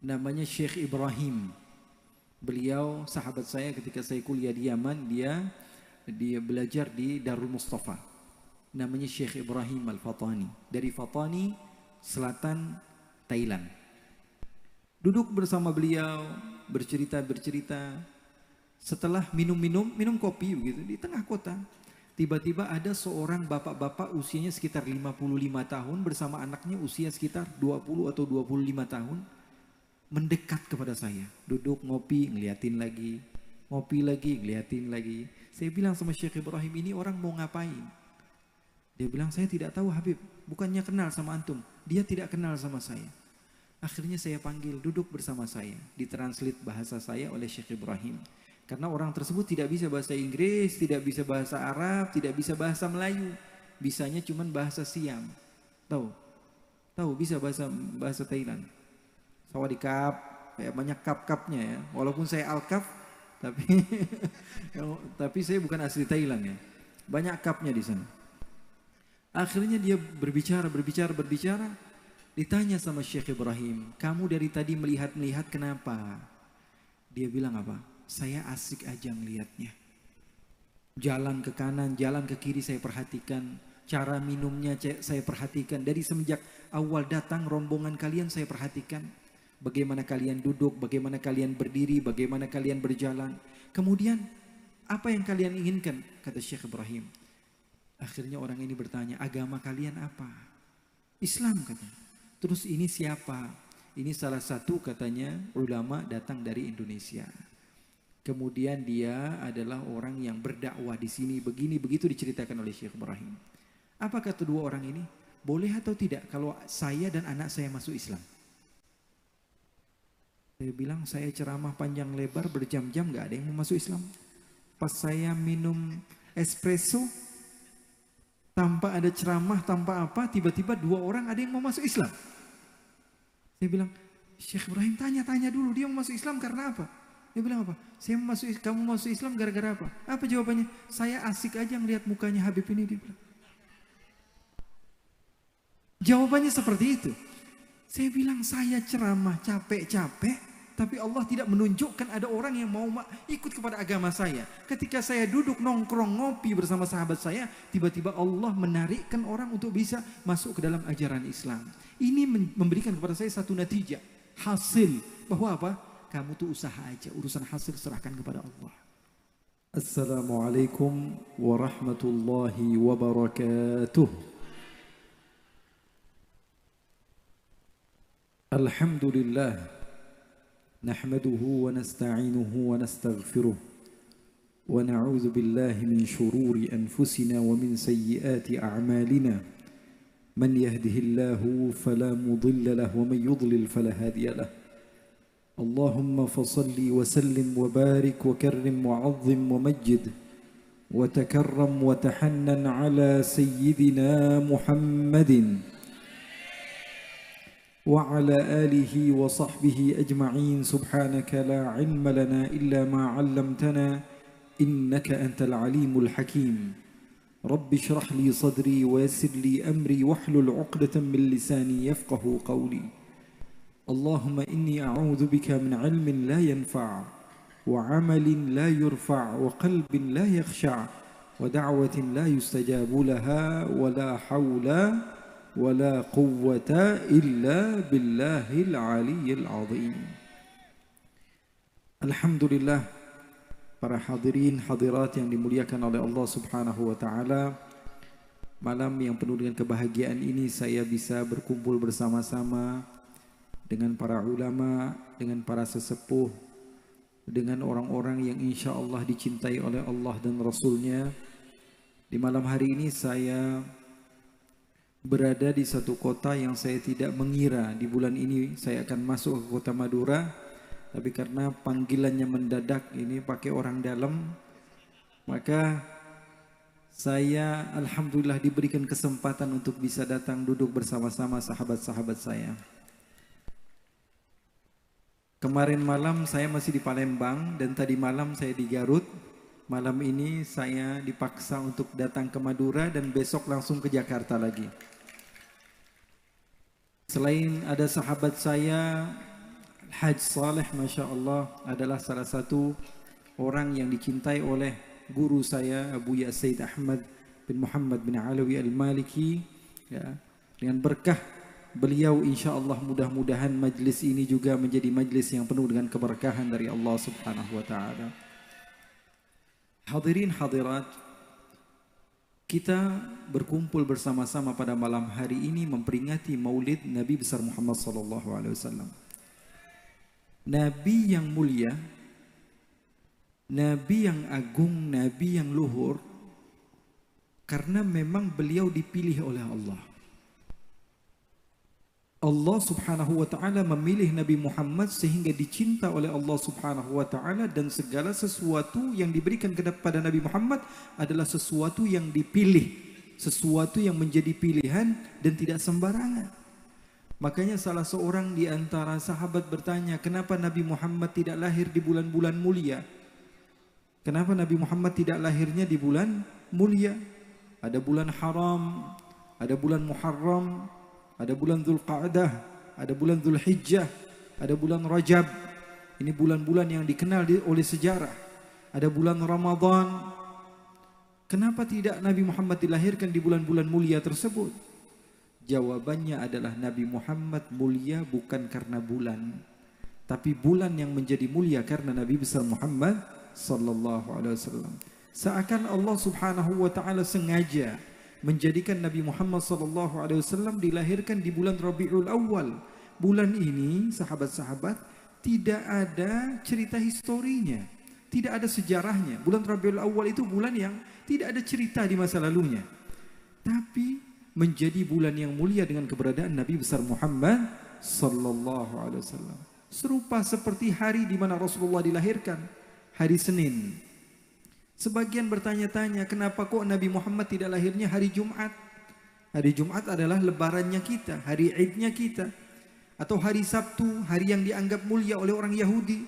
namanya Syekh Ibrahim. Beliau sahabat saya ketika saya kuliah di Yaman, dia belajar di Darul Mustafa. Namanya Syekh Ibrahim Al-Fatani, dari Fatani, selatan Thailand. Duduk bersama beliau, bercerita. Setelah minum kopi begitu di tengah kota, tiba-tiba ada seorang bapak-bapak usianya sekitar 55 tahun bersama anaknya usia sekitar 20 atau 25 tahun mendekat kepada saya. Duduk ngopi, ngeliatin lagi, ngopi lagi, ngeliatin lagi. Saya bilang sama Syekh Ibrahim, ini orang mau ngapain? Dia bilang, saya tidak tahu Habib, bukannya kenal sama antum. Dia tidak kenal sama saya. Akhirnya saya panggil, duduk bersama saya. Ditranslate bahasa saya oleh Syekh Ibrahim. Karena orang tersebut tidak bisa bahasa Inggris, tidak bisa bahasa Arab, tidak bisa bahasa Melayu. Bisanya cuma bahasa Siam. Tahu bisa bahasa Thailand. Sawadikap, kayak banyak kap-kapnya ya. Walaupun saya al-kap, tapi saya bukan asli Thailand ya. Banyak kapnya di sana. Akhirnya dia berbicara. Ditanya sama Syekh Ibrahim, kamu dari tadi melihat kenapa? Dia bilang apa? Saya asik aja ngelihatnya. Jalan ke kanan, jalan ke kiri saya perhatikan. Cara minumnya saya perhatikan. Dari semenjak awal datang rombongan kalian saya perhatikan. Bagaimana kalian duduk, bagaimana kalian berdiri, bagaimana kalian berjalan. Kemudian apa yang kalian inginkan? Kata Syekh Ibrahim. Akhirnya orang ini bertanya, agama kalian apa? Islam katanya. Terus ini siapa? Ini salah satu katanya ulama datang dari Indonesia. Kemudian dia adalah orang yang berdakwah di sini, begini begitu diceritakan oleh Syekh Ibrahim. Apa kata dua orang ini? Boleh atau tidak kalau saya dan anak saya masuk Islam? Saya bilang, saya ceramah panjang lebar berjam-jam gak ada yang mau masuk Islam. Pas saya minum espresso, tanpa ada ceramah, tanpa apa, tiba-tiba dua orang ada yang mau masuk Islam. Saya bilang, Syekh Ibrahim tanya dulu, dia mau masuk Islam karena apa? Dia bilang apa? Kamu masuk Islam gara-gara apa? Apa jawabannya? Saya asik aja ngelihat mukanya Habib ini, dia bilang. Jawabannya seperti itu. Saya bilang, saya ceramah capek-capek, tapi Allah tidak menunjukkan ada orang yang mau ikut kepada agama saya. Ketika saya duduk nongkrong ngopi bersama sahabat saya, tiba-tiba Allah menarikkan orang untuk bisa masuk ke dalam ajaran Islam. Ini memberikan kepada saya satu natijah, hasil, bahwa apa? Kamu tuh usaha aja, urusan hasil serahkan kepada Allah. Assalamualaikum warahmatullahi wabarakatuh. Alhamdulillah. نحمده ونستعينه ونستغفره ونعوذ بالله من شرور أنفسنا ومن سيئات أعمالنا من يهده الله فلا مضل له ومن يضلل فلا هادي له اللهم فصل وسلم وبارك وكرم وعظم ومجد وتكرم وتحنن على سيدنا محمد وعلى آله وصحبه أجمعين سبحانك لا علم لنا إلا ما علمتنا إنك أنت العليم الحكيم رب اشرح لي صدري ويسر لي أمري واحلل عقدة من لساني يفقه قولي اللهم إني أعوذ بك من علم لا ينفع وعمل لا يرفع وقلب لا يخشع ودعوة لا يستجاب لها ولا حول ولا قوة إلا بالله العلي العظيم. Alhamdulillah, para hadirin hadirat yang dimuliakan oleh Allah Subhanahu wa taala. Malam yang penuh dengan kebahagiaan ini saya bisa berkumpul bersama-sama dengan para ulama, dengan para sesepuh, dengan orang-orang yang insya Allah dicintai oleh Allah dan Rasulnya. Di malam hari ini saya berada di satu kota yang saya tidak mengira di bulan ini saya akan masuk ke kota Madura, tapi karena panggilannya mendadak ini pakai orang dalam, maka saya alhamdulillah diberikan kesempatan untuk bisa datang duduk bersama-sama sahabat-sahabat saya. Kemarin malam saya masih di Palembang dan tadi malam saya di Garut. Malam ini saya dipaksa untuk datang ke Madura dan besok langsung ke Jakarta lagi. Selain ada sahabat saya Haj Saleh Masya Allah adalah salah satu orang yang dicintai oleh guru saya Abu Ya Said Ahmad bin Muhammad bin Alawi Al-Maliki ya. Dengan berkah beliau insya Allah mudah-mudahan majlis ini juga menjadi majlis yang penuh dengan keberkahan dari Allah Subhanahu wa taala. Hadirin hadirat, kita berkumpul bersama-sama pada malam hari ini memperingati Maulid Nabi besar Muhammad sallallahu alaihi wasallam. Nabi yang mulia, Nabi yang agung, Nabi yang luhur, karena memang beliau dipilih oleh Allah. Allah Subhanahu wa taala memilih Nabi Muhammad sehingga dicinta oleh Allah Subhanahu wa taala, dan segala sesuatu yang diberikan kepada Nabi Muhammad adalah sesuatu yang dipilih, sesuatu yang menjadi pilihan dan tidak sembarangan. Makanya salah seorang di antara sahabat bertanya, kenapa Nabi Muhammad tidak lahir di bulan-bulan mulia? Kenapa Nabi Muhammad tidak lahirnya di bulan mulia? Ada bulan haram, ada bulan Muharram, ada bulan Dzulqa'dah, ada bulan Dzulhijjah, ada bulan Rajab. Ini bulan-bulan yang dikenal oleh sejarah. Ada bulan Ramadan. Kenapa tidak Nabi Muhammad dilahirkan di bulan-bulan mulia tersebut? Jawabannya adalah Nabi Muhammad mulia bukan karena bulan, tapi bulan yang menjadi mulia karena Nabi besar Muhammad sallallahu alaihi wasallam. Seakan Allah Subhanahu wa taala sengaja menjadikan Nabi Muhammad sallallahu alaihi wasallam dilahirkan di bulan Rabiul Awal. Bulan ini, sahabat-sahabat, tidak ada cerita historinya, tidak ada sejarahnya. Bulan Rabiul Awal itu bulan yang tidak ada cerita di masa lalunya, tapi menjadi bulan yang mulia dengan keberadaan Nabi besar Muhammad sallallahu alaihi wasallam. Serupa seperti hari di mana Rasulullah dilahirkan, hari Senin. Sebagian bertanya-tanya, kenapa kok Nabi Muhammad tidak lahirnya hari Jumat? Hari Jumat adalah lebarannya kita, hari Idnya kita. Atau hari Sabtu, hari yang dianggap mulia oleh orang Yahudi.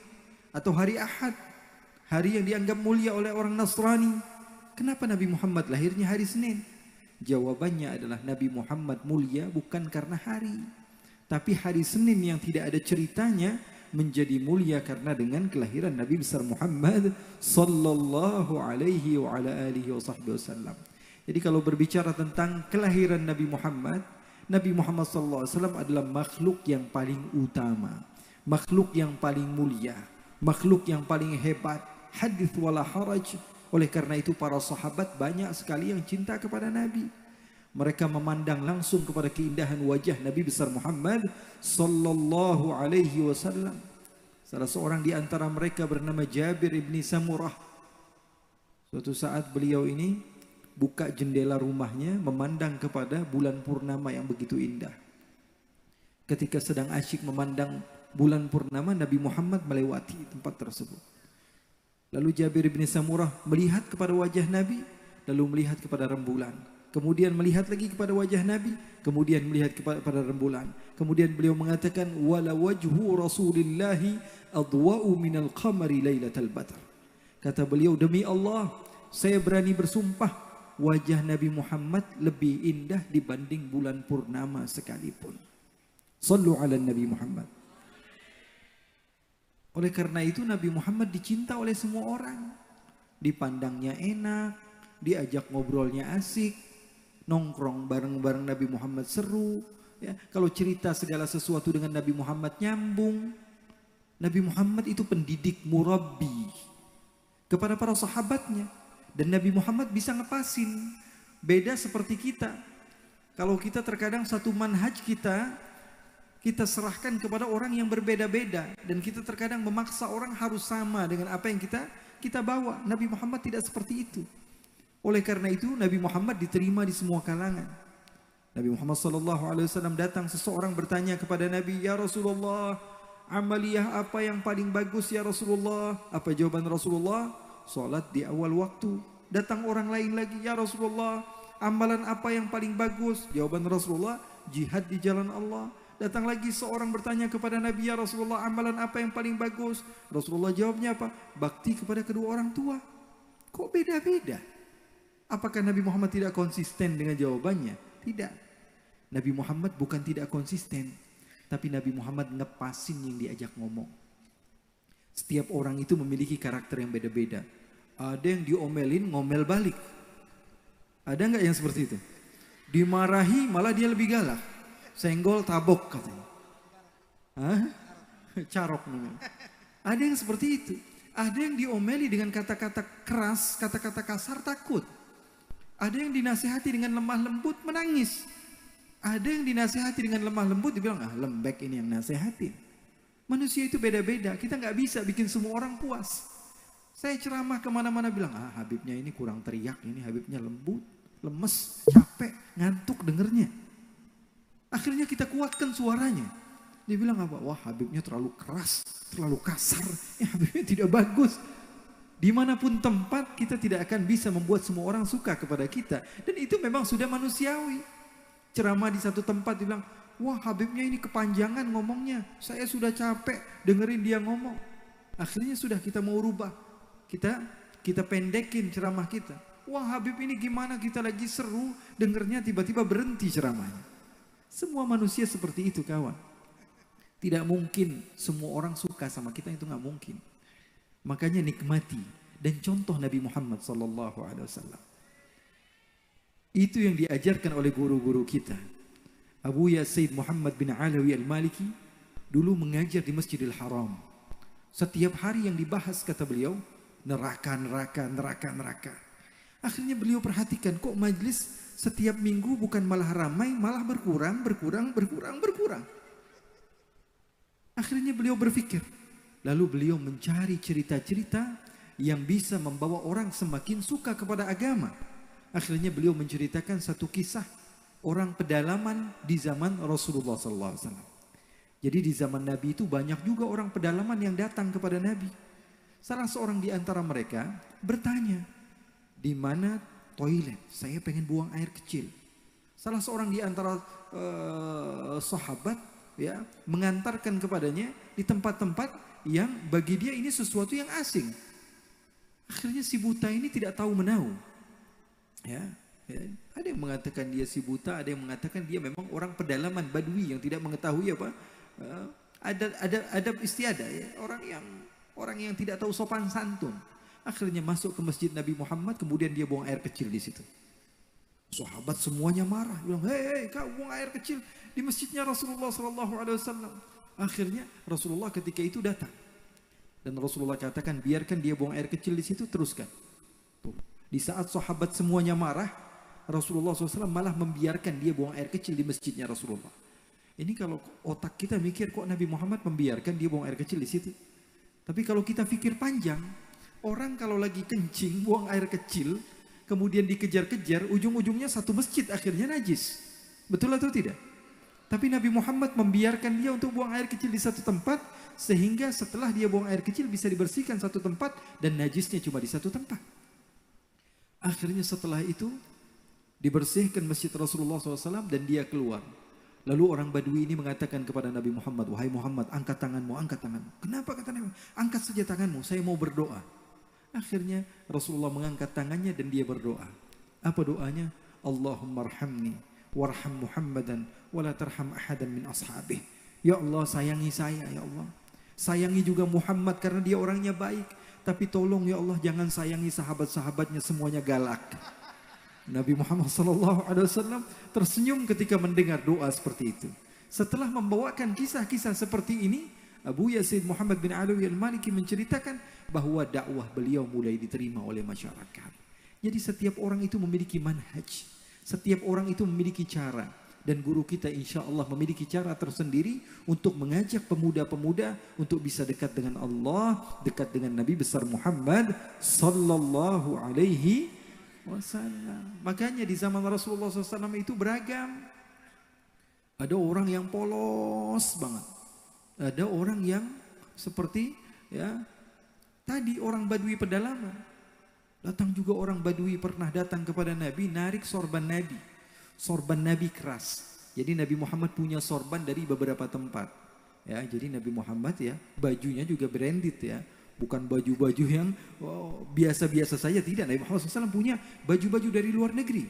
Atau hari Ahad, hari yang dianggap mulia oleh orang Nasrani. Kenapa Nabi Muhammad lahirnya hari Senin? Jawabannya adalah Nabi Muhammad mulia bukan karena hari, tapi hari Senin yang tidak ada ceritanya menjadi mulia karena dengan kelahiran Nabi besar Muhammad sallallahu alaihi wa ala alihi wasallam. Jadi kalau berbicara tentang kelahiran Nabi Muhammad sallallahu alaihi wasallam adalah makhluk yang paling utama, makhluk yang paling mulia, makhluk yang paling hebat. Hadits wala haraj. Oleh karena itu para sahabat banyak sekali yang cinta kepada Nabi. Mereka memandang langsung kepada keindahan wajah Nabi besar Muhammad sallallahu alaihi wasallam. Salah seorang di antara mereka bernama Jabir ibni Samurah. Suatu saat beliau ini buka jendela rumahnya memandang kepada bulan purnama yang begitu indah. Ketika sedang asyik memandang bulan purnama, Nabi Muhammad melewati tempat tersebut. Lalu Jabir bin Samurah melihat kepada wajah Nabi, lalu melihat kepada rembulan. Kemudian melihat lagi kepada wajah Nabi, kemudian melihat kepada rembulan. Kemudian beliau mengatakan, wala wajhu Rasulillahi adwa'u minal qamari lailatal badr. Kata beliau, demi Allah, saya berani bersumpah, wajah Nabi Muhammad lebih indah dibanding bulan purnama sekalipun. Sallu ala Nabi Muhammad. Oleh karena itu Nabi Muhammad dicinta oleh semua orang. Dipandangnya enak, diajak ngobrolnya asik, nongkrong bareng-bareng Nabi Muhammad seru. Ya, kalau cerita segala sesuatu dengan Nabi Muhammad nyambung. Nabi Muhammad itu pendidik murabbi kepada para sahabatnya. Dan Nabi Muhammad bisa ngepasin. Beda seperti kita. Kalau kita terkadang satu manhaj kita serahkan kepada orang yang berbeda-beda, dan kita terkadang memaksa orang harus sama dengan apa yang kita bawa. Nabi Muhammad tidak seperti itu. Oleh karena itu Nabi Muhammad diterima di semua kalangan. Nabi Muhammad SAW datang, seseorang bertanya kepada Nabi, ya Rasulullah, amaliyah apa yang paling bagus ya Rasulullah? Apa jawaban Rasulullah? Salat di awal waktu. Datang orang lain lagi, ya Rasulullah, amalan apa yang paling bagus? Jawaban Rasulullah, jihad di jalan Allah. Datang lagi seorang bertanya kepada Nabi, ya Rasulullah, amalan apa yang paling bagus? Rasulullah jawabnya apa? Bakti kepada kedua orang tua. Kok beda-beda? Apakah Nabi Muhammad tidak konsisten dengan jawabannya? Tidak. Nabi Muhammad bukan tidak konsisten. Tapi Nabi Muhammad ngepasin yang diajak ngomong. Setiap orang itu memiliki karakter yang beda-beda. Ada yang diomelin, ngomel balik. Ada nggak yang seperti itu? Dimarahi malah dia lebih galak. Senggol tabok katanya. Hah? Carok namanya. Ada yang seperti itu. Ada yang diomeli dengan kata-kata keras, kata-kata kasar, takut. Ada yang dinasihati dengan lemah lembut, menangis. Ada yang dinasihati dengan lemah lembut, dibilang, lembek ini yang nasihatin. Manusia itu beda-beda, kita nggak bisa bikin semua orang puas. Saya ceramah kemana-mana bilang, Habibnya ini kurang teriak, ini Habibnya lembut, lemes, capek, ngantuk dengernya. Akhirnya kita kuatkan suaranya. Dia bilang apa? Wah, Habibnya terlalu keras, terlalu kasar, Habibnya tidak bagus. Dimanapun tempat, kita tidak akan bisa membuat semua orang suka kepada kita. Dan itu memang sudah manusiawi. Ceramah di satu tempat, dia bilang, wah Habibnya ini kepanjangan ngomongnya. Saya sudah capek dengerin dia ngomong. Akhirnya sudah kita mau rubah. Kita pendekin ceramah kita. Wah Habib ini gimana, kita lagi seru dengernya tiba-tiba berhenti ceramahnya. Semua manusia seperti itu kawan. Tidak mungkin semua orang suka sama kita, itu nggak mungkin. Makanya nikmati dan contoh Nabi Muhammad SAW. Itu yang diajarkan oleh guru-guru kita. Abu Sayyid Muhammad bin Alawi Al-Maliki dulu mengajar di Masjidil Haram. Setiap hari yang dibahas kata beliau, neraka. Akhirnya beliau perhatikan kok majlis setiap minggu bukan malah ramai, malah berkurang. Akhirnya beliau berpikir. Lalu beliau mencari cerita-cerita yang bisa membawa orang semakin suka kepada agama. Akhirnya beliau menceritakan satu kisah orang pedalaman di zaman Rasulullah SAW. Jadi di zaman Nabi itu banyak juga orang pedalaman yang datang kepada Nabi. Salah seorang di antara mereka bertanya, di mana toilet? Saya pengen buang air kecil. Salah seorang di antara sahabat ya mengantarkan kepadanya di tempat-tempat yang bagi dia ini sesuatu yang asing. Akhirnya si buta ini tidak tahu menahu. Ya, ada yang mengatakan dia si buta, ada yang mengatakan dia memang orang pedalaman badui yang tidak mengetahui apa adab istiadah ya, orang yang tidak tahu sopan santun. Akhirnya masuk ke masjid Nabi Muhammad, kemudian dia buang air kecil di situ. Sahabat semuanya marah, bilang, hei kau buang air kecil di masjidnya Rasulullah SAW. Akhirnya Rasulullah ketika itu datang dan Rasulullah katakan biarkan dia buang air kecil di situ, teruskan. Tuh. Di saat sahabat semuanya marah, Rasulullah SAW malah membiarkan dia buang air kecil di masjidnya Rasulullah. Ini kalau otak kita mikir kok Nabi Muhammad membiarkan dia buang air kecil di situ. Tapi kalau kita pikir panjang, orang kalau lagi kencing buang air kecil, kemudian dikejar-kejar, ujung-ujungnya satu masjid akhirnya najis. Betul atau tidak? Tapi Nabi Muhammad membiarkan dia untuk buang air kecil di satu tempat, sehingga setelah dia buang air kecil bisa dibersihkan satu tempat dan najisnya cuma di satu tempat. Akhirnya setelah itu dibersihkan masjid Rasulullah SAW dan dia keluar. Lalu orang Badui ini mengatakan kepada Nabi Muhammad, wahai Muhammad, angkat tanganmu, angkat tanganmu. Kenapa kata Nabi? Angkat saja tanganmu, saya mau berdoa. Akhirnya Rasulullah mengangkat tangannya dan dia berdoa. Apa doanya? Allahumma arhamni warham Muhammadan wala tarham ahadan min ashabih. Ya Allah, sayangi saya ya Allah. Sayangi juga Muhammad karena dia orangnya baik. Tapi tolong ya Allah jangan sayangi sahabat-sahabatnya semuanya galak. Nabi Muhammad SAW tersenyum ketika mendengar doa seperti itu. Setelah membawakan kisah-kisah seperti ini, Abu Sayyid Muhammad bin Alawi Al-Maliki menceritakan bahwa dakwah beliau mulai diterima oleh masyarakat. Jadi setiap orang itu memiliki manhaj. Setiap orang itu memiliki cara. Dan guru kita insya Allah memiliki cara tersendiri untuk mengajak pemuda-pemuda untuk bisa dekat dengan Allah, dekat dengan Nabi besar Muhammad sallallahu alaihi wasallam. Makanya di zaman Rasulullah SAW itu beragam. Ada orang yang polos banget. Ada orang yang seperti ya tadi orang Badui pedalaman. Datang juga orang Badui pernah datang kepada Nabi narik sorban Nabi. Sorban Nabi keras. Jadi Nabi Muhammad punya sorban dari beberapa tempat. Ya, jadi Nabi Muhammad ya bajunya juga branded ya. Bukan baju-baju yang biasa-biasa saja, tidak. Nabi Muhammad SAW punya baju-baju dari luar negeri.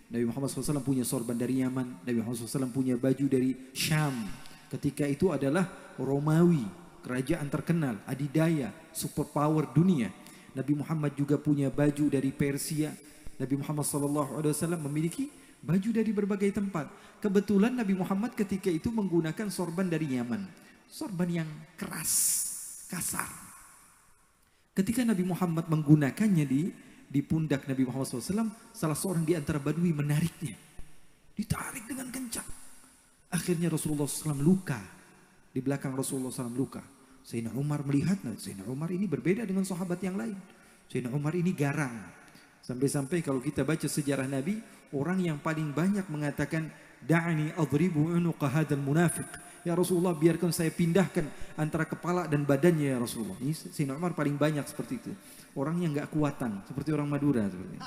Nabi Muhammad SAW punya sorban dari Yaman. Nabi Muhammad SAW punya baju dari Syam. Ketika itu adalah Romawi, kerajaan terkenal, adidaya, superpower dunia. Nabi Muhammad juga punya baju dari Persia. Nabi Muhammad SAW memiliki baju dari berbagai tempat. Kebetulan Nabi Muhammad ketika itu menggunakan sorban dari Yaman. Sorban yang keras, kasar. Ketika Nabi Muhammad menggunakannya di pundak Nabi Muhammad SAW, salah seorang di antara Badui menariknya. Ditarik dengan kencang. Akhirnya Rasulullah SAW luka. Di belakang Rasulullah SAW luka. Sayyidina Umar melihat, Sayyidina Umar ini berbeda dengan sahabat yang lain. Sayyidina Umar ini garang. Sampai-sampai kalau kita baca sejarah Nabi, orang yang paling banyak mengatakan, da'ani adribu unuqa hadzal munafiq. Ya Rasulullah, biarkan saya pindahkan antara kepala dan badannya ya Rasulullah. Ini Sayyidina Umar paling banyak seperti itu. Orang yang enggak kuatan, seperti orang Madura seperti ini.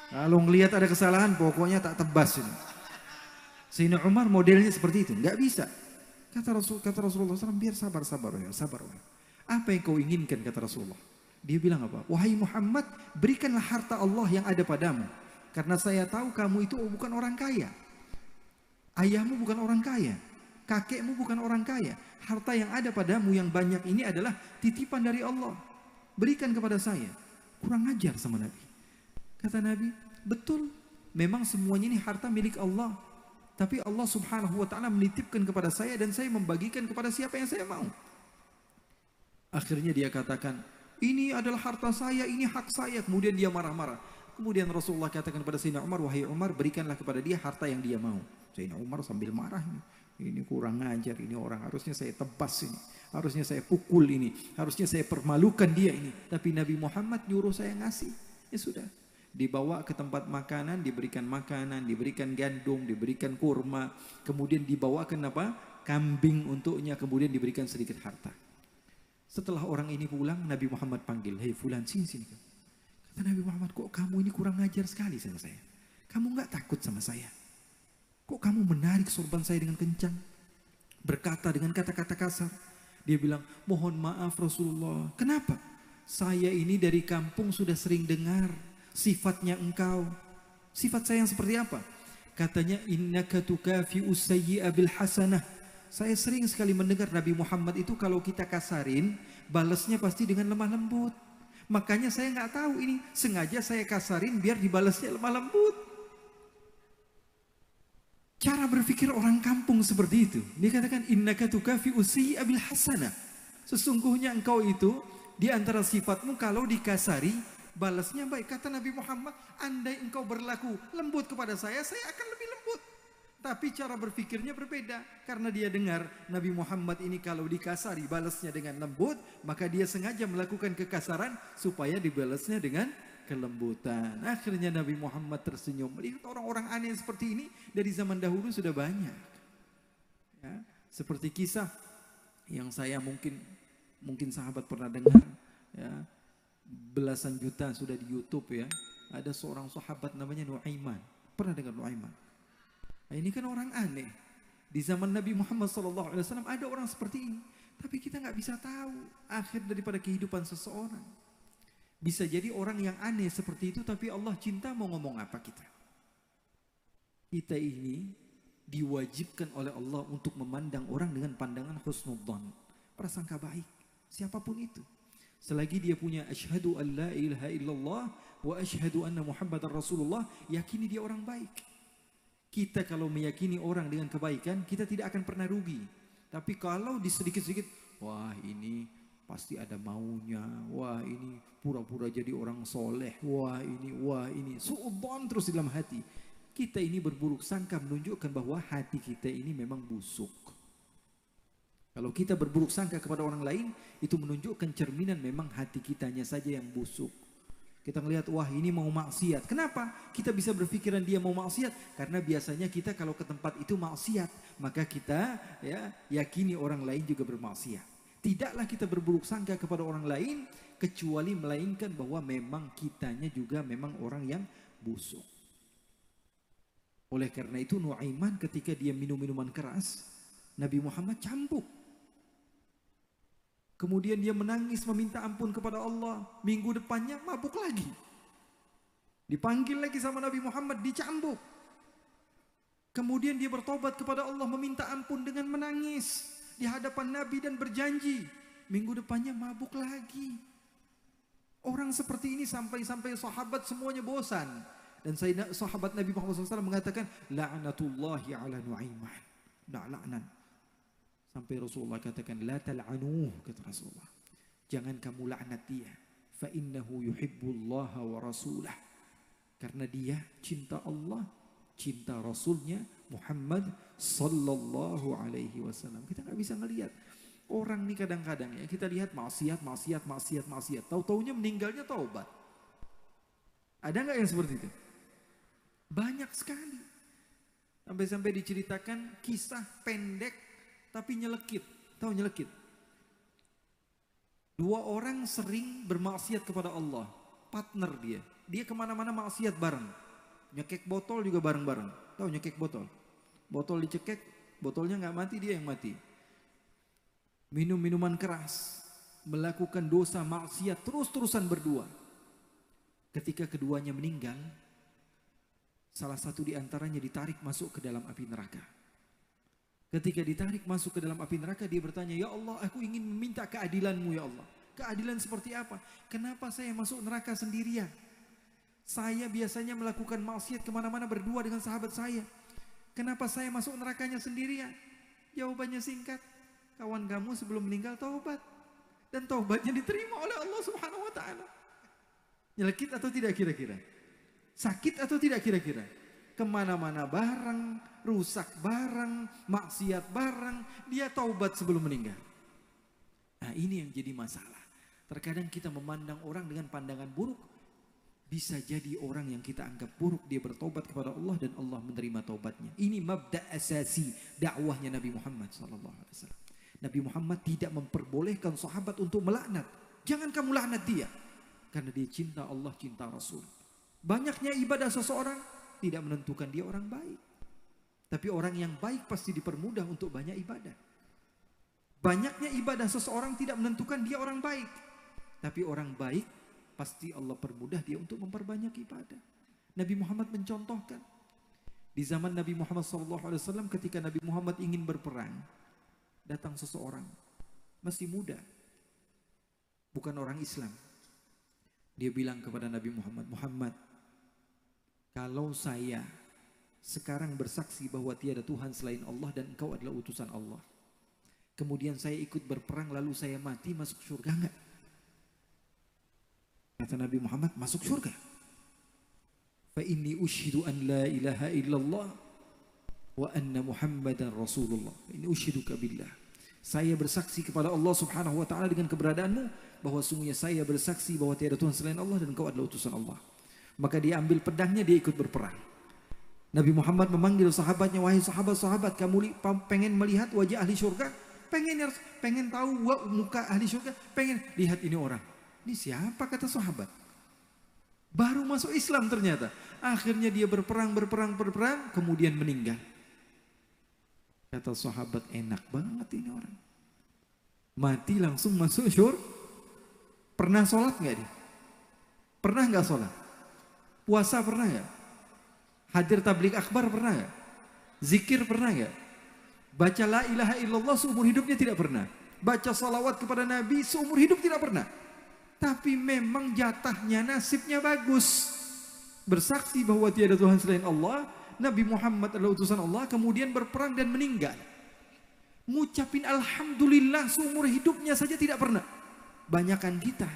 Kalau ngelihat ada kesalahan, pokoknya tak tebas ini. Sayyidina Umar modelnya seperti itu, enggak bisa. Kata Rasulullah SAW, biar sabar ya, sabar. Apa yang kau inginkan, kata Rasulullah. Dia bilang apa? Wahai Muhammad, berikanlah harta Allah yang ada padamu. Karena saya tahu kamu itu bukan orang kaya. Ayahmu bukan orang kaya. Kakekmu bukan orang kaya. Harta yang ada padamu yang banyak ini adalah titipan dari Allah. Berikan kepada saya. Kurang ajar sama Nabi. Kata Nabi, betul. Memang semuanya ini harta milik Allah. Tapi Allah subhanahu wa ta'ala menitipkan kepada saya dan saya membagikan kepada siapa yang saya mau. Akhirnya dia katakan, ini adalah harta saya, ini hak saya. Kemudian dia marah-marah. Kemudian Rasulullah katakan kepada Sayyidina Umar, wahai Umar, berikanlah kepada dia harta yang dia mau. Sayyidina Umar sambil marah, ini kurang ajar, ini orang harusnya saya tebas ini. Harusnya saya pukul ini. Harusnya saya permalukan dia ini. Tapi Nabi Muhammad nyuruh saya ngasih. Ya sudah. Dibawa ke tempat makanan, diberikan gandum, diberikan kurma, kemudian dibawakan kambing untuknya, kemudian diberikan sedikit harta. Setelah orang ini pulang, Nabi Muhammad panggil, hei fulan, sini. Kata Nabi Muhammad, kok kamu ini kurang ajar sekali sama saya? Kamu nggak takut sama saya? Kok kamu menarik sorban saya dengan kencang? Berkata dengan kata-kata kasar. Dia bilang, mohon maaf Rasulullah. Kenapa? Saya ini dari kampung sudah sering dengar sifatnya engkau. Sifat saya yang seperti apa? Katanya, innaka tukafi'us sayyi'a bil hasanah. Saya sering sekali mendengar Nabi Muhammad itu kalau kita kasarin, balasnya pasti dengan lemah lembut. Makanya saya nggak tahu ini, sengaja saya kasarin biar dibalasnya lemah lembut. Cara berpikir orang kampung seperti itu. Dia katakan, innaka tukafi'us sayyi'a bil hasanah. Sesungguhnya engkau itu di antara sifatmu kalau dikasari, balasnya baik. Kata Nabi Muhammad, andai engkau berlaku lembut kepada saya akan lebih lembut. Tapi cara berpikirnya berbeda. Karena dia dengar Nabi Muhammad ini kalau dikasari balasnya dengan lembut, maka dia sengaja melakukan kekasaran supaya dibalasnya dengan kelembutan. Akhirnya Nabi Muhammad tersenyum. Melihat orang-orang aneh seperti ini dari zaman dahulu sudah banyak. Ya, seperti kisah yang saya mungkin sahabat pernah dengar. Ya, belasan juta sudah di YouTube ya. Ada seorang sahabat namanya Nuaiman. Pernah dengar Nuaiman? Nah, ini kan orang aneh. Di zaman Nabi Muhammad SAW ada orang seperti ini. Tapi kita nggak bisa tahu akhir daripada kehidupan seseorang. Bisa jadi orang yang aneh seperti itu, tapi Allah cinta mau ngomong apa kita? Kita ini diwajibkan oleh Allah untuk memandang orang dengan pandangan husnudzon, prasangka baik, siapapun itu. Selagi dia punya asyhadu an la ilaha illallah wa asyhadu anna Muhammadar Rasulullah, yakini dia orang baik. Kita kalau meyakini orang dengan kebaikan, kita tidak akan pernah rugi. Tapi kalau di sedikit-sedikit, wah ini pasti ada maunya, wah ini pura-pura jadi orang soleh, wah ini, suudzon terus di dalam hati. Kita ini berburuk sangka menunjukkan bahwa hati kita ini memang busuk. Kalau kita berburuk sangka kepada orang lain, itu menunjukkan cerminan memang hati kitanya saja yang busuk. Kita ngelihat, wah ini mau maksiat. Kenapa kita bisa berpikiran dia mau maksiat? Karena biasanya kita kalau ke tempat itu maksiat, maka kita yakini orang lain juga bermaksiat. Tidaklah kita berburuk sangka kepada orang lain, kecuali melainkan bahwa memang kitanya juga memang orang yang busuk. Oleh karena itu Nuaiman ketika dia minum minuman keras, Nabi Muhammad cambuk. Kemudian dia menangis meminta ampun kepada Allah. Minggu depannya mabuk lagi. Dipanggil lagi sama Nabi Muhammad, dicambuk. Kemudian dia bertobat kepada Allah, meminta ampun dengan menangis di hadapan Nabi dan berjanji minggu depannya mabuk lagi. Orang seperti ini sampai sahabat semuanya bosan. Dan sahabat Nabi Muhammad SAW mengatakan, la'natullahi ala Nu'aiman. La'nan. Sampai Rasulullah katakan, la tal'anuh, kata Rasulullah. Jangan kamu laknat dia. Fa innahu yuhibbullaha wa rasulah. Karena dia cinta Allah, cinta Rasulnya Muhammad sallallahu alaihi wasallam. Kita nggak bisa ngelihat orang nih kadang-kadang ya, kita lihat maksiat. Tahu-taunya meninggalnya taubat. Ada nggak yang seperti itu? Banyak sekali. Sampai diceritakan kisah pendek tapi nyelekit. Tahu nyelekit? Dua orang sering bermaksiat kepada Allah. Partner dia. Dia kemana-mana maksiat bareng. Nyekek botol juga bareng-bareng. Tahu nyekek botol? Botol dicekek, botolnya nggak mati, dia yang mati. Minum minuman keras, melakukan dosa maksiat terus-terusan berdua. Ketika keduanya meninggal, salah satu di antaranya ditarik masuk ke dalam api neraka. Ketika ditarik masuk ke dalam api neraka, dia bertanya, ya Allah, aku ingin meminta keadilan-Mu ya Allah. Keadilan seperti apa? Kenapa saya masuk neraka sendirian? Saya biasanya melakukan maksiat kemana-mana berdua dengan sahabat saya. Kenapa saya masuk nerakanya sendirian? Jawabannya singkat. Kawan kamu sebelum meninggal taubat. Dan taubatnya diterima oleh Allah Subhanahu wa ta'ala. Nyelekit atau tidak kira-kira? Sakit atau tidak kira-kira? Kemana-mana bareng, rusak bareng, maksiat bareng. Dia taubat sebelum meninggal. Nah ini yang jadi masalah. Terkadang kita memandang orang dengan pandangan buruk. Bisa jadi orang yang kita anggap buruk, dia bertobat kepada Allah dan Allah menerima taubatnya. Ini mabda asasi dakwahnya Nabi Muhammad SAW. Nabi Muhammad tidak memperbolehkan sahabat untuk melaknat. Jangan kamu laknat dia. Karena dia cinta Allah, cinta Rasul. Banyaknya ibadah seseorang tidak menentukan dia orang baik. Tapi orang yang baik pasti dipermudah untuk banyak ibadah. Banyaknya ibadah seseorang tidak menentukan dia orang baik. Tapi orang baik pasti Allah permudah dia untuk memperbanyak ibadah. Nabi Muhammad mencontohkan. Di zaman Nabi Muhammad SAW ketika Nabi Muhammad ingin berperang, datang seseorang, masih muda, bukan orang Islam. Dia bilang kepada Nabi Muhammad, Muhammad, kalau saya sekarang bersaksi bahwa tiada Tuhan selain Allah dan engkau adalah utusan Allah, kemudian saya ikut berperang lalu saya mati, masuk surga enggak? Kata Nabi Muhammad, masuk surga. Fa inni ushidu an la ilaha illallah wa anna Muhammadan Rasulullah. Ini ushiduka billah. Saya bersaksi kepada Allah Subhanahu wa taala dengan keberadaanmu bahwa sungguhnya saya bersaksi bahwa tiada Tuhan selain Allah dan engkau adalah utusan Allah. Maka dia ambil pedangnya, dia ikut berperang. Nabi Muhammad memanggil sahabatnya, wahai sahabat-sahabat, kamu pengen melihat wajah ahli surga? Pengen tahu muka ahli surga? Pengen lihat ini orang. Ini siapa, kata sahabat? Baru masuk Islam ternyata. Akhirnya dia berperang, kemudian meninggal. Kata sahabat, enak banget ini orang. Mati langsung masuk syurga. Pernah sholat gak dia? Pernah gak sholat? Puasa pernah gak? Hadir tabligh akbar pernah gak? Zikir pernah gak? Baca la ilaha illallah seumur hidupnya tidak pernah. Baca salawat kepada Nabi seumur hidup tidak pernah. Tapi memang jatahnya, nasibnya bagus. Bersaksi bahwa tiada Tuhan selain Allah, Nabi Muhammad adalah utusan Allah, kemudian berperang dan meninggal. Ngucapin alhamdulillah seumur hidupnya saja tidak pernah. Banyakan kita.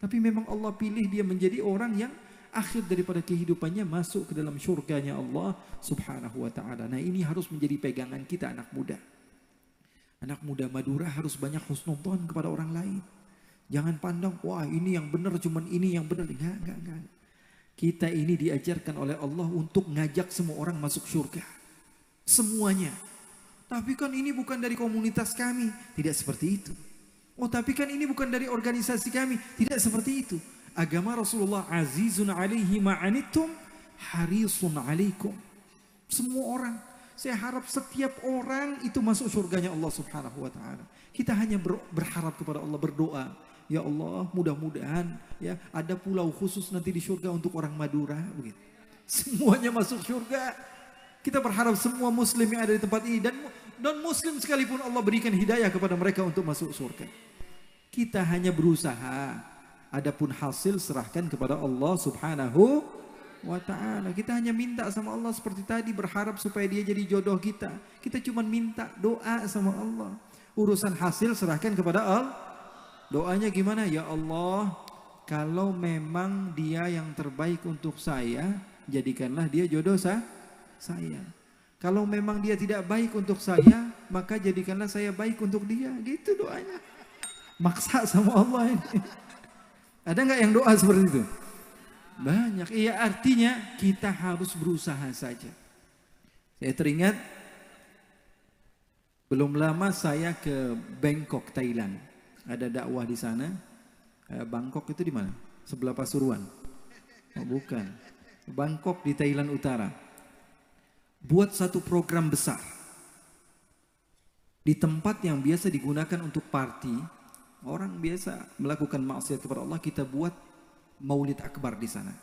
Tapi memang Allah pilih dia menjadi orang yang akhir daripada kehidupannya masuk ke dalam syurganya Allah Subhanahu wa ta'ala. Nah ini harus menjadi pegangan kita anak muda. Anak muda Madura harus banyak husnudzon kepada orang lain. Jangan pandang, wah ini yang benar, cuman ini yang benar. Enggak. Kita ini diajarkan oleh Allah untuk ngajak semua orang masuk surga. Semuanya. Tapi kan ini bukan dari komunitas kami. Tidak seperti itu. Oh tapi kan ini bukan dari organisasi kami. Tidak seperti itu. Agama Rasulullah azizun alaihi ma'anittum harisun alaikum. Semua orang. Saya harap setiap orang itu masuk surganya Allah Subhanahu wa ta'ala. Kita hanya berharap kepada Allah, berdoa. Ya Allah, mudah-mudahan ya ada pulau khusus nanti di surga untuk orang Madura begitu. Semuanya masuk surga. Kita berharap semua muslim yang ada di tempat ini dan non-muslim sekalipun Allah berikan hidayah kepada mereka untuk masuk surga. Kita hanya berusaha. Adapun hasil serahkan kepada Allah Subhanahu wa ta'ala. Kita hanya minta sama Allah seperti tadi, berharap supaya dia jadi jodoh kita. Kita cuma minta doa sama Allah. Urusan hasil serahkan kepada Allah. Doanya gimana? Ya Allah, kalau memang dia yang terbaik untuk saya, jadikanlah dia jodoh saya. Kalau memang dia tidak baik untuk saya, maka jadikanlah saya baik untuk dia. Gitu doanya. Maksa sama Allah ini. Ada nggak yang doa seperti itu? Banyak. Iya, artinya kita harus berusaha saja. Saya teringat belum lama saya ke Bangkok, Thailand. Ada dakwah di sana. Bangkok itu di mana? Sebelah Pasuruan. Oh, bukan. Bangkok di Thailand Utara. Buat satu program besar di tempat yang biasa digunakan untuk party, orang biasa melakukan maksiat kepada Allah. Kita buat Maulid Akbar di sana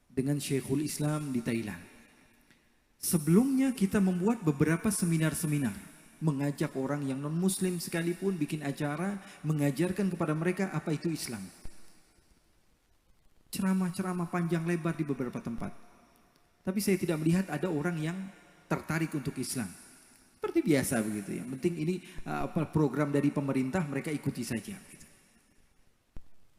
dengan Syekhul Islam di Thailand. Sebelumnya kita membuat beberapa seminar-seminar, mengajak orang yang non-muslim sekalipun, bikin acara mengajarkan kepada mereka apa itu Islam. Ceramah-ceramah panjang lebar di beberapa tempat. Tapi saya tidak melihat ada orang yang tertarik untuk Islam. Seperti biasa begitu ya. Penting ini program dari pemerintah, mereka ikuti saja. Gitu.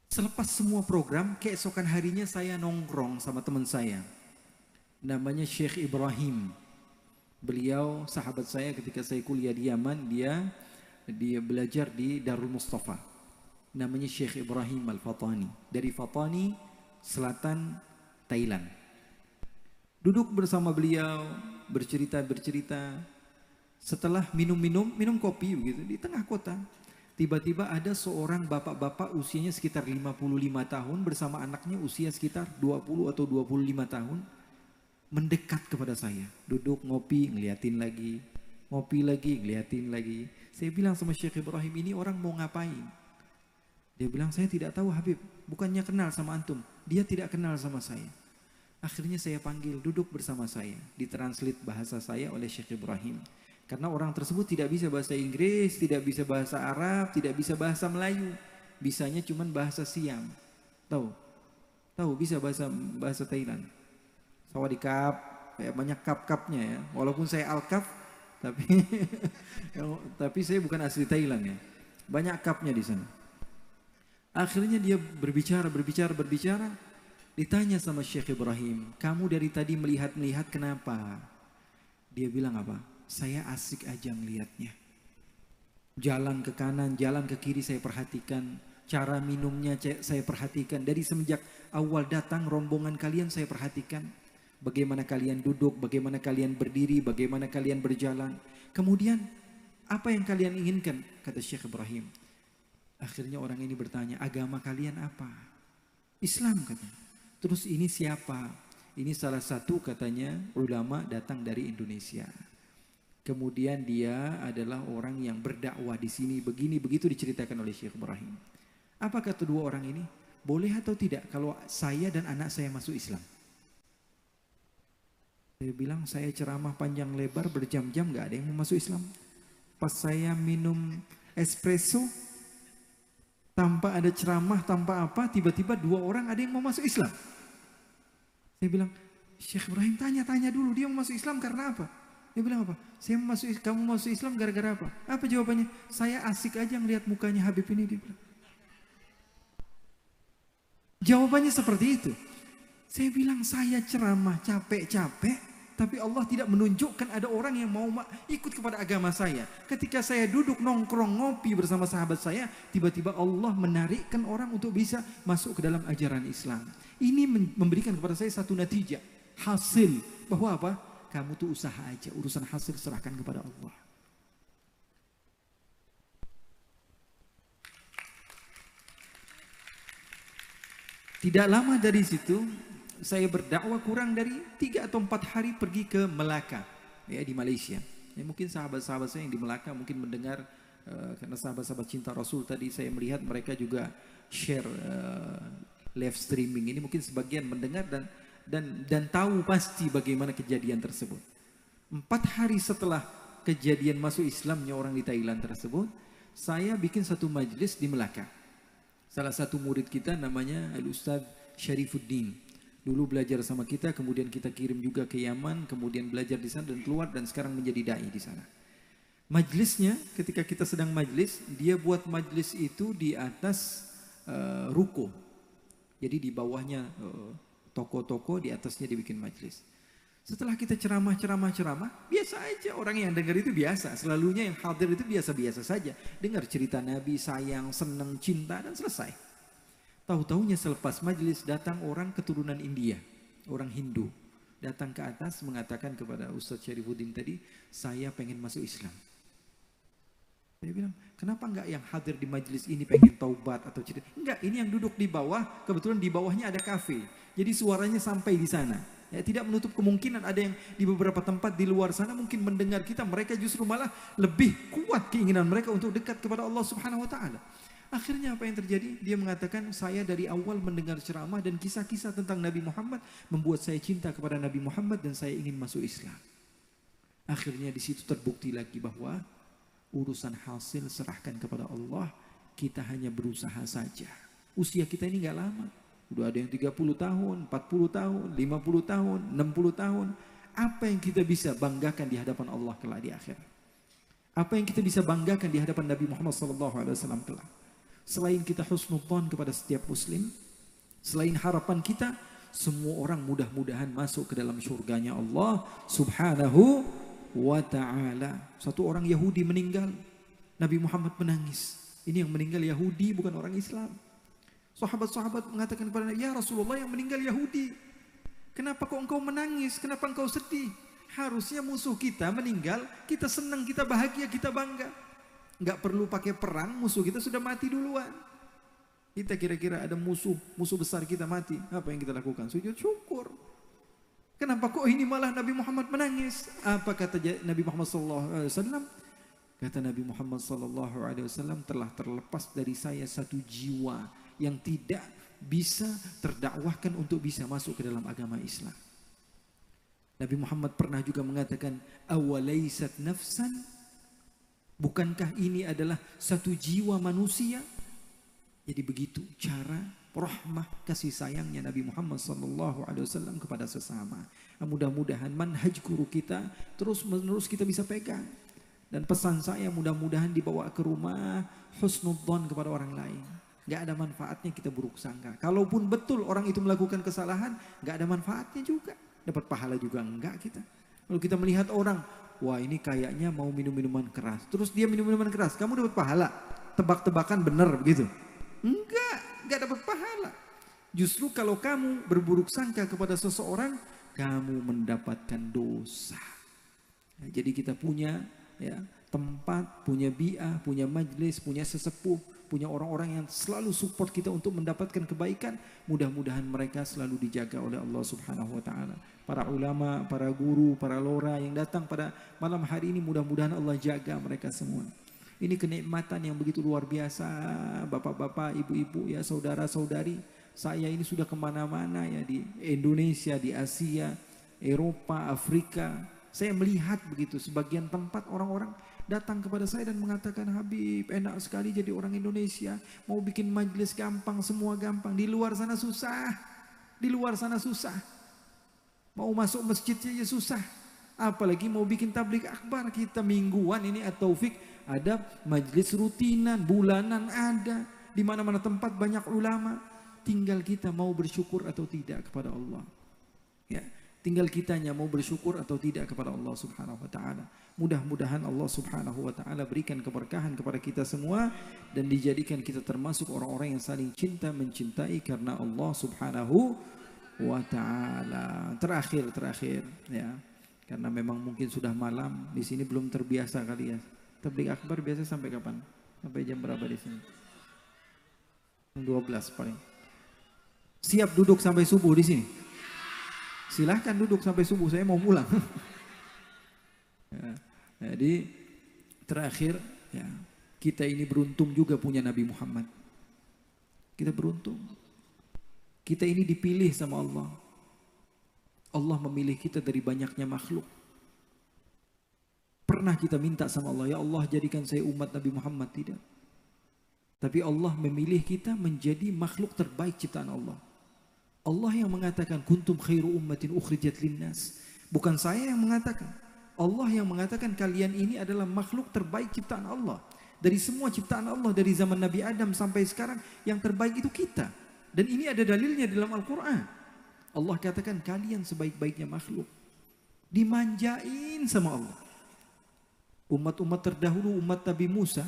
Selepas semua program, keesokan harinya saya nongkrong sama teman saya. Namanya Syekh Ibrahim. Beliau sahabat saya ketika saya kuliah di Yaman. Dia belajar di Darul Mustafa. Namanya Syekh Ibrahim Al-Fatani. Dari Fatani, selatan Thailand. Duduk bersama beliau, bercerita. Setelah minum kopi begitu di tengah kota, tiba-tiba ada seorang bapak-bapak usianya sekitar 55 tahun bersama anaknya usia sekitar 20 atau 25 tahun mendekat kepada saya. Duduk ngopi, ngeliatin lagi, ngopi lagi, ngeliatin lagi. Saya bilang sama Syekh Ibrahim, ini orang mau ngapain? Dia bilang, saya tidak tahu Habib, bukannya kenal sama antum. Dia tidak kenal sama saya. Akhirnya saya panggil, duduk bersama saya. Ditranslate bahasa saya oleh Syekh Ibrahim. Karena orang tersebut tidak bisa bahasa Inggris, tidak bisa bahasa Arab, tidak bisa bahasa Melayu. Bisanya cuma bahasa Siam. Tahu bisa bahasa Thailand. Sawadikap, kayak banyak kap-kapnya ya. Walaupun saya al-kap, tapi saya bukan asli Thailand ya. Banyak kapnya di sana. Akhirnya dia berbicara. Ditanya sama Syekh Ibrahim, kamu dari tadi melihat kenapa? Dia bilang apa? Saya asik aja ngelihatnya. Jalan ke kanan, jalan ke kiri saya perhatikan. Cara minumnya saya perhatikan. Dari semenjak awal datang rombongan kalian saya perhatikan. Bagaimana kalian duduk, bagaimana kalian berdiri, bagaimana kalian berjalan. Kemudian, apa yang kalian inginkan? Kata Syekh Ibrahim. Akhirnya orang ini bertanya, agama kalian apa? Islam katanya. Terus ini siapa? Ini salah satu katanya ulama datang dari Indonesia. Kemudian dia adalah orang yang berdakwah di sini begini begitu diceritakan oleh Syekh Ibrahim. Apa kata dua orang ini? Boleh atau tidak kalau saya dan anak saya masuk Islam? Saya bilang saya ceramah panjang lebar berjam-jam gak ada yang mau masuk Islam. Pas saya minum espresso tanpa ada ceramah, tanpa apa, tiba-tiba dua orang ada yang mau masuk Islam. Saya bilang, Syekh Ibrahim tanya dulu, dia mau masuk Islam karena apa? Dia bilang apa? Kamu masuk Islam gara-gara apa? Apa jawabannya? Saya asik aja ngelihat mukanya Habib ini, dia bilang. Jawabannya seperti itu. Saya bilang, saya ceramah capek-capek, tapi Allah tidak menunjukkan ada orang yang mau ikut kepada agama saya. Ketika saya duduk nongkrong ngopi bersama sahabat saya, tiba-tiba Allah menarikkan orang untuk bisa masuk ke dalam ajaran Islam. Ini memberikan kepada saya satu natijah, hasil. Bahwa apa? Kamu tuh usaha aja, urusan hasil serahkan kepada Allah. Tidak lama dari situ, saya berdakwah kurang dari 3 atau 4 hari pergi ke Melaka, ya, di Malaysia. Ya, mungkin sahabat-sahabat saya yang di Melaka mungkin mendengar, karena sahabat-sahabat cinta Rasul tadi saya melihat mereka juga share live streaming ini, mungkin sebagian mendengar dan tahu pasti bagaimana kejadian tersebut. 4 hari setelah kejadian masuk Islamnya orang di Thailand tersebut, saya bikin satu majelis di Melaka. Salah satu murid kita namanya Al-Ustaz Syarifuddin. Dulu belajar sama kita, kemudian kita kirim juga ke Yaman, kemudian belajar di sana dan keluar dan sekarang menjadi dai di sana. Majlisnya, ketika kita sedang majlis, dia buat majlis itu di atas ruko. Jadi di bawahnya toko-toko, di atasnya dibikin majlis. Setelah kita ceramah, biasa aja, orang yang dengar itu biasa. Selalunya yang hadir itu biasa-biasa saja. Dengar cerita Nabi, sayang, senang, cinta, dan selesai. Tahu-tahunya selepas majlis datang orang keturunan India, orang Hindu. Datang ke atas mengatakan kepada Ustaz Syarifuddin tadi, saya pengen masuk Islam. Saya bilang, kenapa enggak yang hadir di majelis ini pengen taubat atau cerita? Enggak, ini yang duduk di bawah, kebetulan di bawahnya ada kafe. Jadi suaranya sampai di sana. Ya, tidak menutup kemungkinan ada yang di beberapa tempat di luar sana mungkin mendengar kita. Mereka justru malah lebih kuat keinginan mereka untuk dekat kepada Allah Subhanahu Wa Taala. Akhirnya apa yang terjadi? Dia mengatakan, saya dari awal mendengar ceramah dan kisah-kisah tentang Nabi Muhammad membuat saya cinta kepada Nabi Muhammad dan saya ingin masuk Islam. Akhirnya di situ terbukti lagi bahwa urusan hasil serahkan kepada Allah. Kita hanya berusaha saja. Usia kita ini gak lama. Udah ada yang 30 tahun, 40 tahun, 50 tahun, 60 tahun. Apa yang kita bisa banggakan di hadapan Allah kelak di akhirat? Apa yang kita bisa banggakan di hadapan Nabi Muhammad SAW kelak? Selain kita husnudzon kepada setiap muslim, selain harapan kita, semua orang mudah-mudahan masuk ke dalam surganya Allah Subhanahu wa ta'ala. Satu orang Yahudi meninggal, Nabi Muhammad menangis. Ini yang meninggal Yahudi, bukan orang Islam. Sahabat-sahabat mengatakan kepada Nabi, ya Rasulullah, yang meninggal Yahudi. Kenapa kok engkau menangis? Kenapa engkau sedih? Harusnya musuh kita meninggal, kita senang, kita bahagia, kita bangga. Enggak perlu pakai perang, musuh kita sudah mati duluan. Kita kira-kira ada musuh besar kita mati, apa yang kita lakukan? Sujud syukur. Kenapa kok ini malah Nabi Muhammad menangis? Apa kata Nabi Muhammad SAW? Kata Nabi Muhammad SAW, telah terlepas dari saya satu jiwa yang tidak bisa terdakwahkan untuk bisa masuk ke dalam agama Islam. Nabi Muhammad pernah juga mengatakan, awalaysat nafsan? Bukankah ini adalah satu jiwa manusia? Jadi begitu cara rahmah kasih sayangnya Nabi Muhammad SAW kepada sesama. Mudah-mudahan manhaj guru kita terus menerus kita bisa pegang. Dan pesan saya mudah-mudahan dibawa ke rumah, husnudzon kepada orang lain. Gak ada manfaatnya kita buruk sangka. Kalaupun betul orang itu melakukan kesalahan, gak ada manfaatnya juga. Dapat pahala juga enggak kita. Kalau kita melihat orang, wah ini kayaknya mau minum minuman keras, terus dia minum minuman keras, kamu dapat pahala? Tebak-tebakan benar begitu? Enggak dapat pahala. Justru kalau kamu berburuk sangka kepada seseorang, kamu mendapatkan dosa. Nah, jadi kita punya tempat, punya bi'ah, punya majlis, punya sesepuh, punya orang-orang yang selalu support kita untuk mendapatkan kebaikan. Mudah-mudahan mereka selalu dijaga oleh Allah Subhanahu wa taala. Para ulama, para guru, para lora yang datang pada malam hari ini, mudah-mudahan Allah jaga mereka semua. Ini kenikmatan yang begitu luar biasa, bapak-bapak, ibu-ibu, ya saudara-saudari. Saya ini sudah kemana-mana ya, di Indonesia, di Asia, Eropa, Afrika. Saya melihat begitu sebagian tempat orang-orang datang kepada saya dan mengatakan, Habib, enak sekali jadi orang Indonesia. Mau bikin majelis gampang, semua gampang. Di luar sana susah. Di luar sana susah. Mau masuk masjid saja susah. Apalagi mau bikin tabligh akbar. Kita mingguan ini at-taufik ada majelis rutinan, bulanan ada. Di mana-mana tempat banyak ulama. Tinggal kita mau bersyukur atau tidak kepada Allah. Ya, tinggal kitanya mau bersyukur atau tidak kepada Allah Subhanahu wa taala. Mudah-mudahan Allah Subhanahu wa taala berikan keberkahan kepada kita semua dan dijadikan kita termasuk orang-orang yang saling cinta mencintai karena Allah Subhanahu wa taala. Terakhir ya. Karena memang mungkin sudah malam, di sini belum terbiasa kali ya. Tabligh akbar biasa sampai kapan? Sampai jam berapa di sini? 12 paling. Siap duduk sampai subuh di sini? Silahkan duduk sampai subuh, saya mau pulang. Ya, jadi terakhir ya, kita ini beruntung juga punya Nabi Muhammad. Kita beruntung. Kita ini dipilih sama Allah. Allah memilih kita dari banyaknya makhluk. pernah kita minta sama Allah, ya Allah jadikan saya umat Nabi Muhammad, tidak. Tapi Allah memilih kita menjadi makhluk terbaik ciptaan Allah. Allah yang mengatakan kuntum khairu ummatin ukhrijat linnas. Bukan saya yang mengatakan. Allah yang mengatakan kalian ini adalah makhluk terbaik ciptaan Allah. Dari semua ciptaan Allah dari zaman Nabi Adam sampai sekarang yang terbaik itu kita. Dan ini ada dalilnya dalam Al-Quran. Allah katakan kalian sebaik-baiknya makhluk. Dimanjain sama Allah. Umat-umat terdahulu, umat Nabi Musa,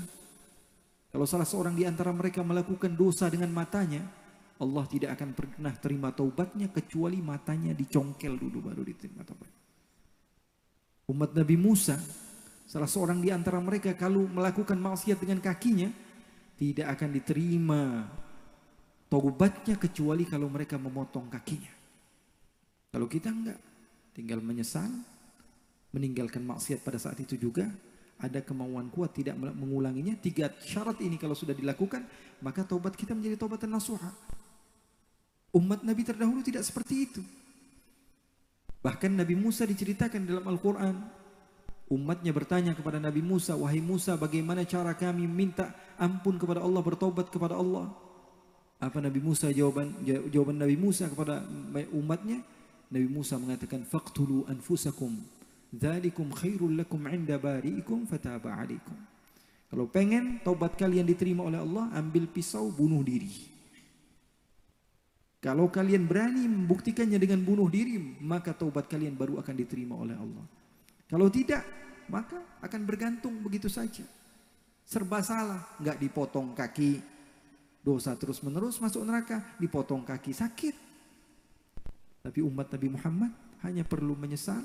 kalau salah seorang di antara mereka melakukan dosa dengan matanya, Allah tidak akan pernah terima taubatnya kecuali matanya dicongkel dulu baru diterima taubat. Umat Nabi Musa, salah seorang di antara mereka kalau melakukan maksiat dengan kakinya, tidak akan diterima taubatnya kecuali kalau mereka memotong kakinya. Kalau kita enggak, tinggal menyesal, meninggalkan maksiat pada saat itu juga, ada kemauan kuat tidak mengulanginya. 3 syarat ini kalau sudah dilakukan, maka taubat kita menjadi taubatan nasuha. Umat Nabi terdahulu tidak seperti itu. Bahkan Nabi Musa diceritakan dalam Al-Quran, umatnya bertanya kepada Nabi Musa, wahai Musa, bagaimana cara kami minta ampun kepada Allah, bertaubat kepada Allah? Apa Nabi Musa jawaban Nabi Musa kepada umatnya? Nabi Musa mengatakan, faqtulu anfusakum dzalikum khairul lakum 'inda bari'ikum fataba 'alaikum. Kalau pengen taubat kalian diterima oleh Allah, ambil pisau bunuh diri. Kalau kalian berani membuktikannya dengan bunuh diri, maka taubat kalian baru akan diterima oleh Allah. Kalau tidak, maka akan bergantung begitu saja. Serba salah, enggak dipotong kaki, dosa terus menerus masuk neraka, dipotong kaki sakit. Tapi umat Nabi Muhammad hanya perlu menyesal,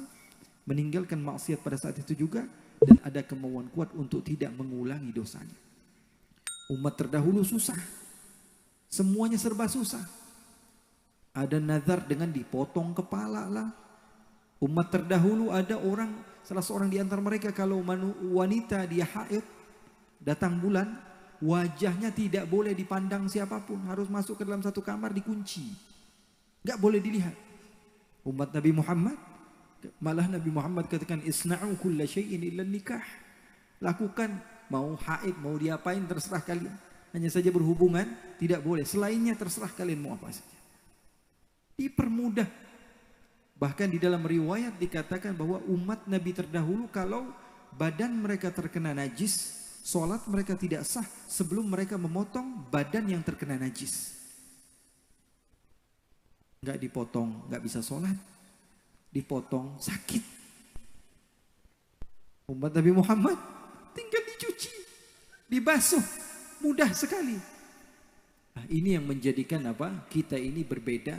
meninggalkan maksiat pada saat itu juga, dan ada kemauan kuat untuk tidak mengulangi dosanya. Umat terdahulu susah, semuanya serba susah. Ada nazar dengan dipotong kepala lah. Umat terdahulu ada orang, salah seorang di antara mereka kalau wanita dia haid, datang bulan, wajahnya tidak boleh dipandang siapapun, harus masuk ke dalam satu kamar dikunci, nggak boleh dilihat. Umat Nabi Muhammad, malah Nabi Muhammad katakan isna'u kulla syai'in illa nikah. Lakukan, mau haid, mau diapain terserah kalian. Hanya saja berhubungan tidak boleh, selainnya terserah kalian mau apa saja. Dipermudah. Bahkan di dalam riwayat dikatakan bahwa umat Nabi terdahulu kalau badan mereka terkena najis, sholat mereka tidak sah sebelum mereka memotong badan yang terkena najis. Nggak dipotong, nggak bisa sholat. Dipotong sakit. Umat Nabi Muhammad tinggal dicuci, dibasuh, mudah sekali. Nah, ini yang menjadikan apa? Kita ini berbeda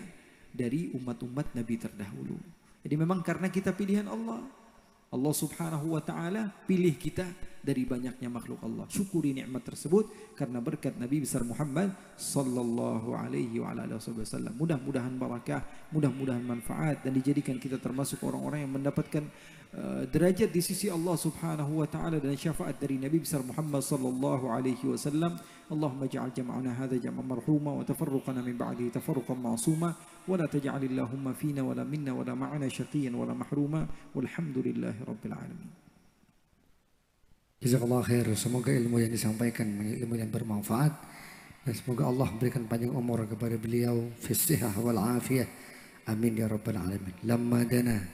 dari umat-umat Nabi terdahulu. Jadi memang karena kita pilihan Allah. Allah Subhanahu wa taala pilih kita dari banyaknya makhluk Allah. Syukuri nikmat tersebut karena berkat Nabi besar Muhammad sallallahu alaihi wa ala alihi wasallam. Mudah-mudahan barakah, mudah-mudahan manfaat, dan dijadikan kita termasuk orang-orang yang mendapatkan derajat di sisi Allah Subhanahu wa taala dan syafaat dari Nabi besar Muhammad sallallahu alaihi wasallam. Allahumma ja'al jam'ana hadza jam'an marhuma wa tafarruqana min ba'dihi tafarruqan ma'suma wa la taj'al Allahumma fina wa la minna wa la ma'ana syaqiyan wa la mahruma walhamdulillahi rabbil alamin. Jazakallah khair. Semoga ilmu yang disampaikan ilmu yang bermanfaat, dan semoga Allah berikan panjang umur kepada beliau, fi sihah wal afiyah. Amin ya rabbal alamin. Lamma dana